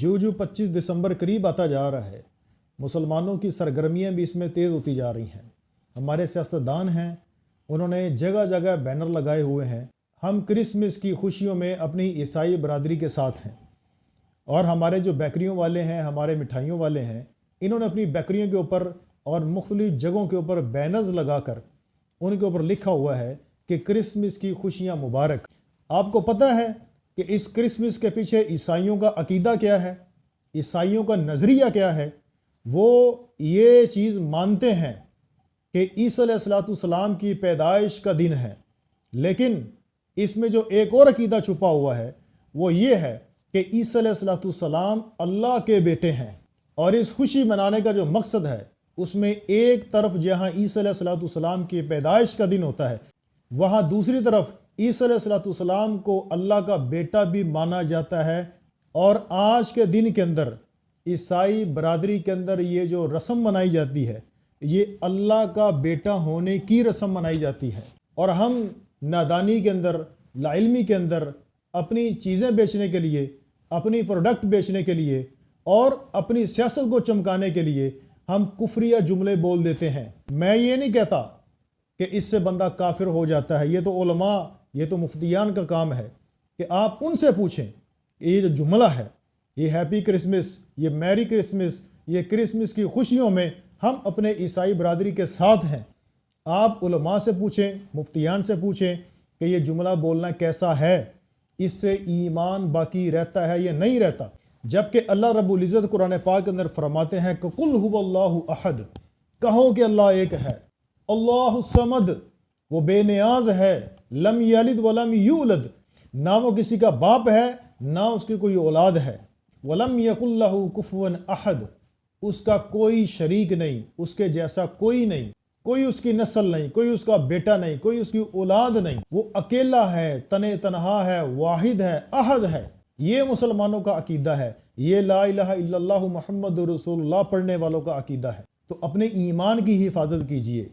جو 25 دسمبر قریب آتا جا رہا ہے، مسلمانوں کی سرگرمیاں بھی اس میں تیز ہوتی جا رہی ہیں۔ ہمارے سیاستدان ہیں، انہوں نے جگہ جگہ بینر لگائے ہوئے ہیں، ہم کرسمس کی خوشیوں میں اپنی عیسائی برادری کے ساتھ ہیں۔ اور ہمارے جو بیکریوں والے ہیں، ہمارے مٹھائیوں والے ہیں، انہوں نے اپنی بیکریوں کے اوپر اور مختلف جگہوں کے اوپر بینرز لگا کر ان کے اوپر لکھا ہوا ہے کہ کرسمس کی خوشیاں مبارک۔ آپ کو پتہ ہے کہ اس کرسمس کے پیچھے عیسائیوں کا عقیدہ کیا ہے، عیسائیوں کا نظریہ کیا ہے؟ وہ یہ چیز مانتے ہیں کہ عیسیٰ علیہ السلام کی پیدائش کا دن ہے، لیکن اس میں جو ایک اور عقیدہ چھپا ہوا ہے وہ یہ ہے کہ عیسیٰ علیہ السلام اللہ کے بیٹے ہیں، اور اس خوشی منانے کا جو مقصد ہے اس میں ایک طرف جہاں عیسیٰ علیہ السلام کی پیدائش کا دن ہوتا ہے، وہاں دوسری طرف عیسیٰ علیہ السلام کو اللہ کا بیٹا بھی مانا جاتا ہے۔ اور آج کے دن کے اندر عیسائی برادری کے اندر یہ جو رسم منائی جاتی ہے، یہ اللہ کا بیٹا ہونے کی رسم منائی جاتی ہے، اور ہم نادانی کے اندر، لا علمی کے اندر اپنی چیزیں بیچنے کے لیے، اپنی پروڈکٹ بیچنے کے لیے اور اپنی سیاست کو چمکانے کے لیے ہم کفریہ جملے بول دیتے ہیں۔ میں یہ نہیں کہتا کہ اس سے بندہ کافر ہو جاتا ہے، یہ تو علماء، یہ تو مفتیان کا کام ہے کہ آپ ان سے پوچھیں کہ یہ جو جملہ ہے، یہ ہیپی کرسمس، یہ میری کرسمس، یہ کرسمس کی خوشیوں میں ہم اپنے عیسائی برادری کے ساتھ ہیں۔ آپ علماء سے پوچھیں، مفتیان سے پوچھیں کہ یہ جملہ بولنا کیسا ہے، اس سے ایمان باقی رہتا ہے یا نہیں رہتا؟ جبکہ اللہ رب العزت قرآن پاک کے اندر فرماتے ہیں کہ قُلْ هُوَ اللَّهُ احد، کہو کہ اللہ ایک ہے، اللہ الصمد، وہ بے نیاز ہے، لم یلد ولم یولد، نہ وہ کسی کا باپ ہے نہ اس کی کوئی اولاد ہے، ولم یکن لہ کفوا احد، اس کا کوئی شریک نہیں، اس کے جیسا کوئی نہیں، کوئی اس کی نسل نہیں، کوئی اس کا بیٹا نہیں، کوئی اس کی اولاد نہیں، وہ اکیلا ہے، تنہا ہے، واحد ہے، احد ہے۔ یہ مسلمانوں کا عقیدہ ہے، یہ لا الہ الا اللہ محمد رسول اللہ پڑھنے والوں کا عقیدہ ہے۔ تو اپنے ایمان کی حفاظت کیجئے۔